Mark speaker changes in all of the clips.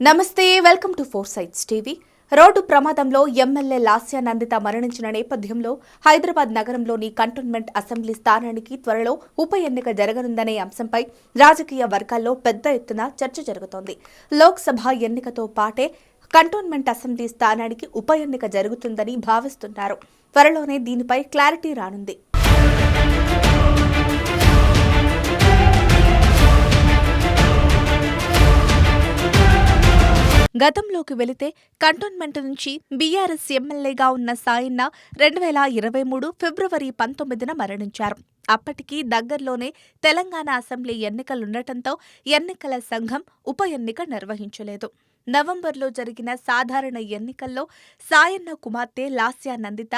Speaker 1: నమస్తే, welcome to four sights TV. రోడ్డు ప్రమాదంలో ఎమ్మెల్యే లాస్య నందిత మరణించిన నేపథ్యంలో హైదరాబాద్ నగరంలోని కంటోన్మెంట్ అసెంబ్లీ స్థానానికి త్వరలో ఉప ఎన్నిక జరగనుందనే అంశంపై రాజకీయ వర్గాల్లో పెద్ద ఎత్తున చర్చ జరుగుతోంది. లోక్సభ ఎన్నికతో పాటే కంటోన్మెంట్ అసెంబ్లీ స్థానానికి ఉప ఎన్నిక జరుగుతుందని భావిస్తున్నారు. త్వరలోనే దీనిపై క్లారిటీ రానుంది. గతంలోకి వెళితే కంటోన్మెంట్ నుంచి బీఆర్ఎస్ ఎమ్మెల్యేగా ఉన్న సాయన్న 2023 ఫిబ్రవరి 19న మరణించారు. అప్పటికి దగ్గరలోనే తెలంగాణ అసెంబ్లీ ఎన్నికలుండటంతో ఎన్నికల సంఘం ఉప ఎన్నిక నిర్వహించలేదు. నవంబర్లో జరిగిన సాధారణ ఎన్నికల్లో సాయన్న కుమార్తె లాస్య నందిత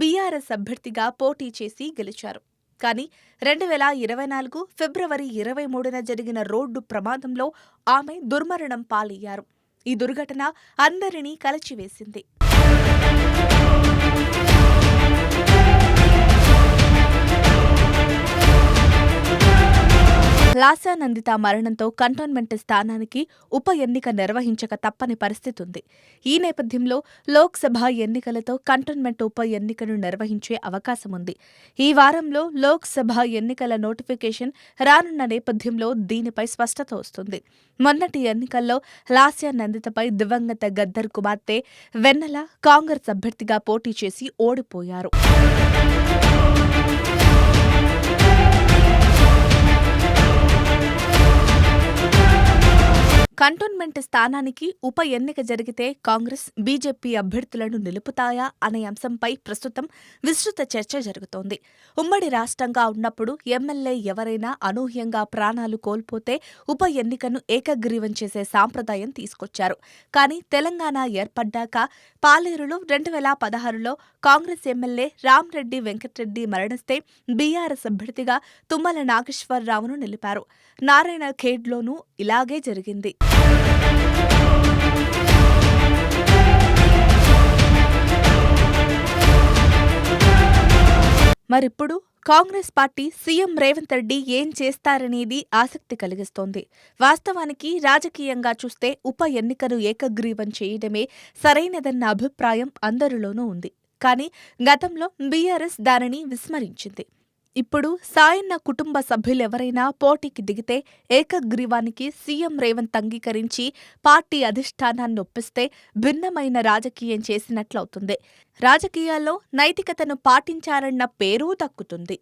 Speaker 1: బీఆర్ఎస్ అభ్యర్థిగా పోటీ చేసి గెలిచారు. కానీ 2024 ఫిబ్రవరి 23న జరిగిన రోడ్డు ప్రమాదంలో ఆమె దుర్మరణం పాలయ్యారు. ఈ దుర్ఘటన అందరినీ కలచివేసింది. లాస్య నందిత మరణంతో కంటోన్మెంట్ స్థానానికి ఉప ఎన్నిక నిర్వహించక తప్పని పరిస్థితి ఉంది. ఈ నేపథ్యంలో లోక్సభ ఎన్నికలతో కంటోన్మెంట్ ఉప ఎన్నికను నిర్వహించే అవకాశం ఉంది. ఈ వారంలో లోక్సభ ఎన్నికల నోటిఫికేషన్ రానున్న నేపథ్యంలో దీనిపై స్పష్టత వస్తుంది. మొన్నటి ఎన్నికల్లో లాస్య నందితపై దివంగత గద్దర్ కుమార్తె వెన్నెల కాంగ్రెస్ అభ్యర్థిగా పోటీ చేసి ఓడిపోయారు. కంటోన్మెంట్ స్థానానికి ఉప ఎన్నిక జరిగితే కాంగ్రెస్, బీజేపీ అభ్యర్థులను నిలుపుతాయా అనే అంశంపై ప్రస్తుతం విస్తృత చర్చ జరుగుతోంది. ఉమ్మడి రాష్ట్రంగా ఉన్నప్పుడు ఎమ్మెల్యే ఎవరైనా అనూహ్యంగా ప్రాణాలు కోల్పోతే ఉప ఎన్నికను ఏకగ్రీవం చేసే సాంప్రదాయం తీసుకొచ్చారు. కానీ తెలంగాణ ఏర్పడ్డాక పాలేరులో 2016లో కాంగ్రెస్ ఎమ్మెల్యే రామ్రెడ్డి వెంకట్రెడ్డి మరణిస్తే బీఆర్ఎస్ అభ్యర్థిగా తుమ్మల నాగేశ్వరరావును నిలిపారు. నారాయణ ఖేడ్లోనూ ఇలాగే జరిగింది. మరిప్పుడు కాంగ్రెస్ పార్టీ సీఎం రేవంత్ రెడ్డి ఏం చేస్తారనేది ఆసక్తి కలిగిస్తోంది. వాస్తవానికి రాజకీయంగా చూస్తే ఉప ఎన్నికను ఏకగ్రీవం చేయడమే సరైనదన్న అభిప్రాయం అందరిలోనూ ఉంది. కానీ గతంలో బీఆర్ఎస్ దానిని విస్మరించింది. ఇప్పుడు సాయన్న కుటుంబ సభ్యులెవరైనా పోటీకి దిగితే ఏకగ్రీవానికి సీఎం రేవంత్ అంగీకరించి పార్టీ అధిష్టానాన్ని ఒప్పిస్తే భిన్నమైన రాజకీయం చేసినట్లవుతుంది. రాజకీయాల్లో నైతికతను పాటించారన్న పేరూ దక్కుతుంది.